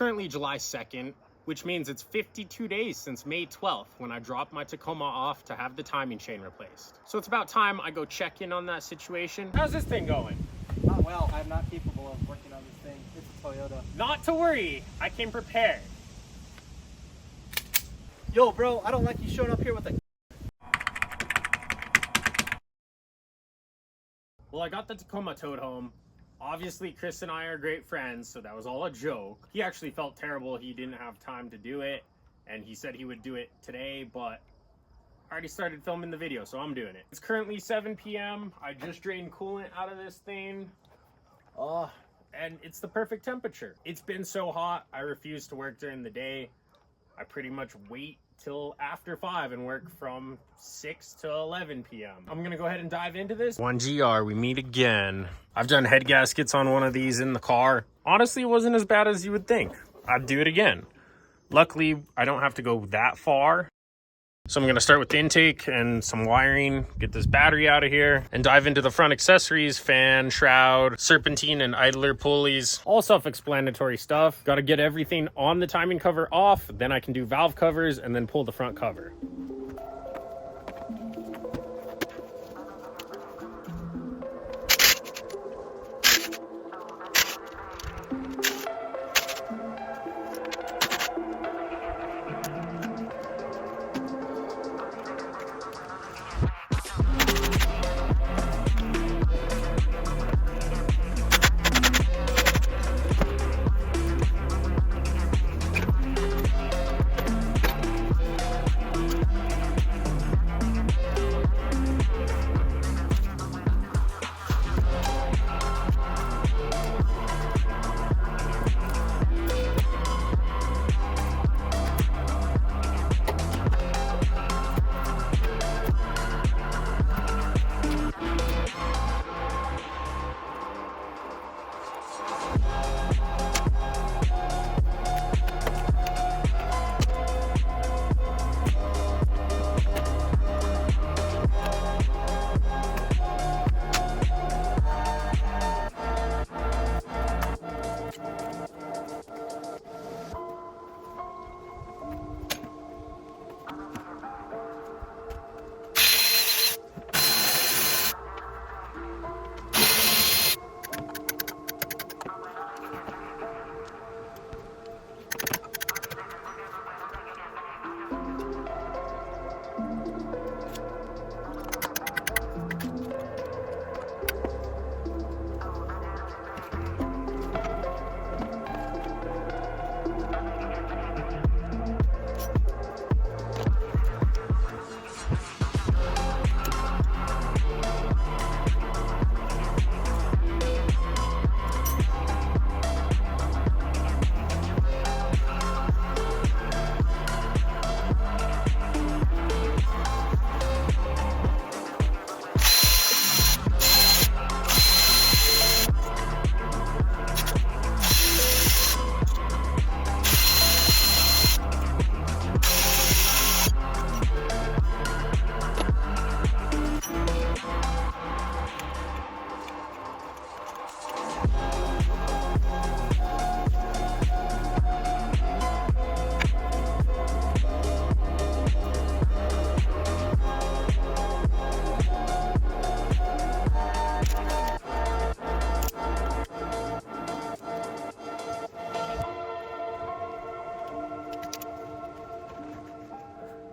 currently July 2nd, which means it's 52 days since May 12th when I dropped my Tacoma off to have the timing chain replaced. So it's about time I go check in on that situation. How's this thing going? Not well. I'm not capable of working on this thing. It's a Toyota. Not to worry, I came prepared. Yo, bro, I don't like you showing up here with a... Well, I got the Tacoma towed home. Obviously, Chris and I are great friends, so that was all a joke. He actually felt terrible he didn't have time to do it, and he said he would do it today, but I already started filming the video, so I'm doing it. It's currently 7 p.m. I just drained coolant out of this thing. And it's the perfect temperature. It's been so hot, I refuse to work during the day. I pretty much wait till after 5 and work from 6 to 11 p.m. I'm gonna go ahead and dive into this. 1GR, we meet again. I've done head gaskets on one of these in the car. Honestly, it wasn't as bad as you would think. I'd do it again. Luckily, I don't have to go that far. So I'm gonna start with the intake and some wiring, get this battery out of here, and dive into the front accessories, fan, shroud, serpentine and idler pulleys, all self-explanatory stuff. Gotta get everything on the timing cover off, then I can do valve covers and then pull the front cover.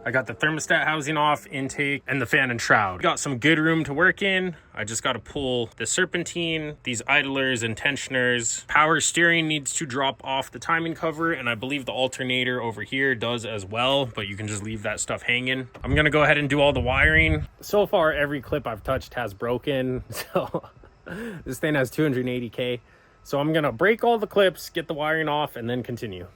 I got the thermostat housing off, intake, and the fan and shroud. Got some good room to work in. I just got to pull the serpentine, these idlers and tensioners. Power steering needs to drop off the timing cover, and I believe the alternator over here does as well, but you can just leave that stuff hanging. I'm gonna go ahead and do all the wiring. So far, every clip I've touched has broken, so this thing has 280K. So I'm gonna break all the clips, get the wiring off, and then continue.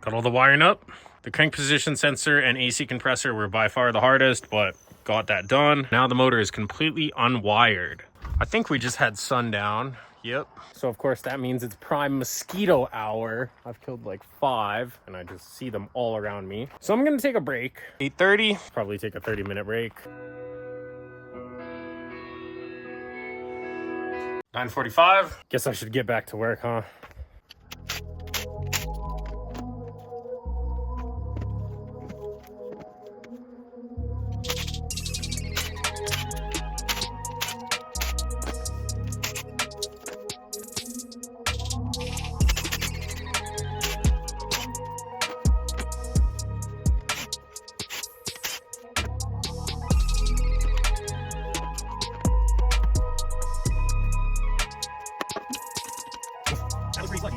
Got all the wiring up. The crank position sensor and AC compressor were by far the hardest, but got that done. Now the motor is completely unwired. I think we just had sundown. Yep. So of course that means it's prime mosquito hour. I've killed like 5 and I just see them all around me. So I'm gonna take a break. 8:30, probably take a 30-minute break. 9:45. Guess I should get back to work, huh? That was pretty lucky.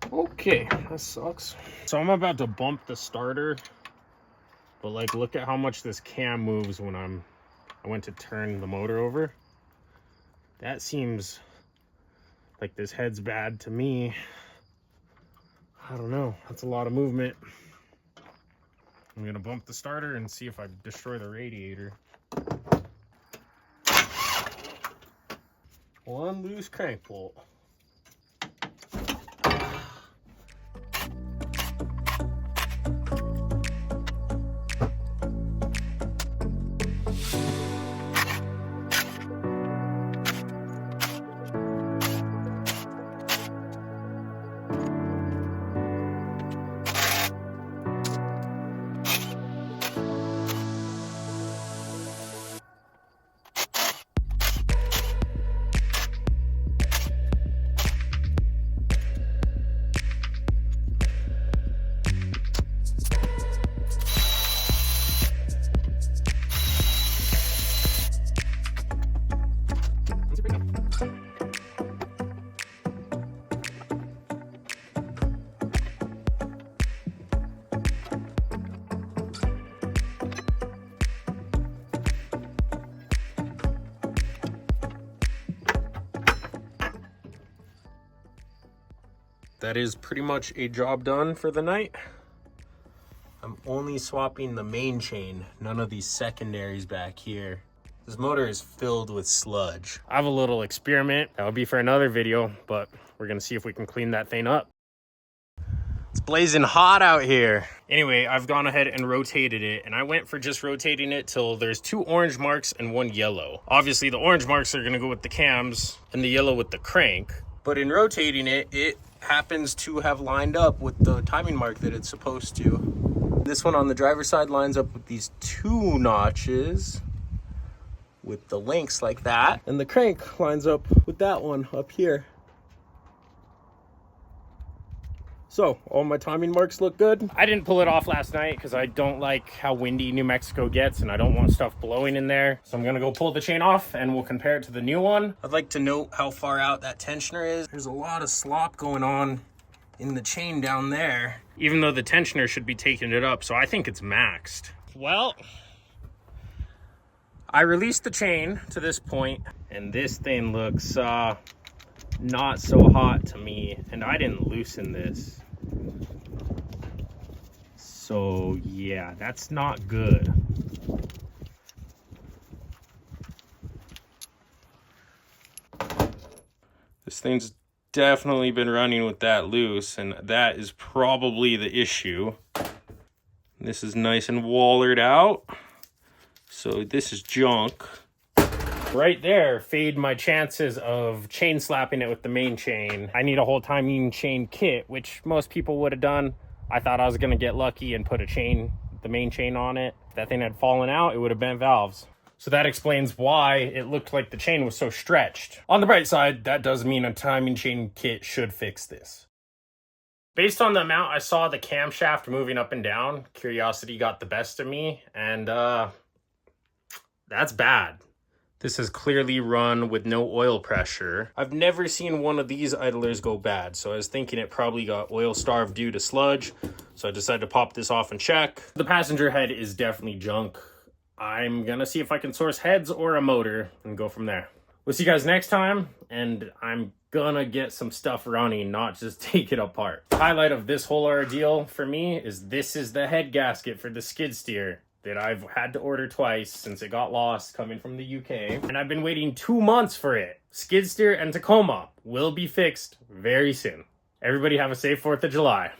Okay, that sucks. So I'm about to bump the starter, but like look at how much this cam moves when I went to turn the motor over. That seems like this head's bad to me. I don't know, that's a lot of movement. I'm gonna bump the starter and see if I destroy the radiator. One loose crank bolt. That is pretty much a job done for the night. I'm only swapping the main chain, none of these secondaries back here. This motor is filled with sludge. I have a little experiment. That'll be for another video, but we're gonna see if we can clean that thing up. It's blazing hot out here. Anyway, I've gone ahead and rotated it, and I went for just rotating it till there's 2 orange marks and 1 yellow. Obviously, the orange marks are gonna go with the cams and the yellow with the crank. But in rotating it, it happens to have lined up with the timing mark that it's supposed to. This one on the driver's side lines up with these 2 notches. with the links like that. And the crank lines up with that one up here. So, all my timing marks look good. I didn't pull it off last night because I don't like how windy New Mexico gets and I don't want stuff blowing in there. So I'm gonna go pull the chain off and we'll compare it to the new one. I'd like to note how far out that tensioner is. There's a lot of slop going on in the chain down there, even though the tensioner should be taking it up. So I think it's maxed. Well, I released the chain to this point and this thing looks not so hot to me, and I didn't loosen this. So yeah, that's not good. This thing's definitely been running with that loose, and that is probably the issue. This is nice and wallered out, so this is junk. Right there, fade my chances of chain slapping it with the main chain. I need a whole timing chain kit, which most people would have done. I thought I was gonna get lucky and put the main chain on it. If that thing had fallen out, it would have bent valves. So that explains why it looked like the chain was so stretched. On the bright side, that does mean a timing chain kit should fix this. Based on the amount I saw the camshaft moving up and down, curiosity got the best of me, and that's bad. This has clearly run with no oil pressure. I've never seen one of these idlers go bad, so I was thinking it probably got oil starved due to sludge, so I decided to pop this off and check. The passenger head is definitely junk. I'm gonna see if I can source heads or a motor and go from there. We'll see you guys next time, and I'm gonna get some stuff running, not just take it apart. The highlight of this whole ordeal for me is this is the head gasket for the skid steer that I've had to order twice since it got lost coming from the UK. And I've been waiting 2 months for it. Skid steer and Tacoma will be fixed very soon. Everybody have a safe 4th of July.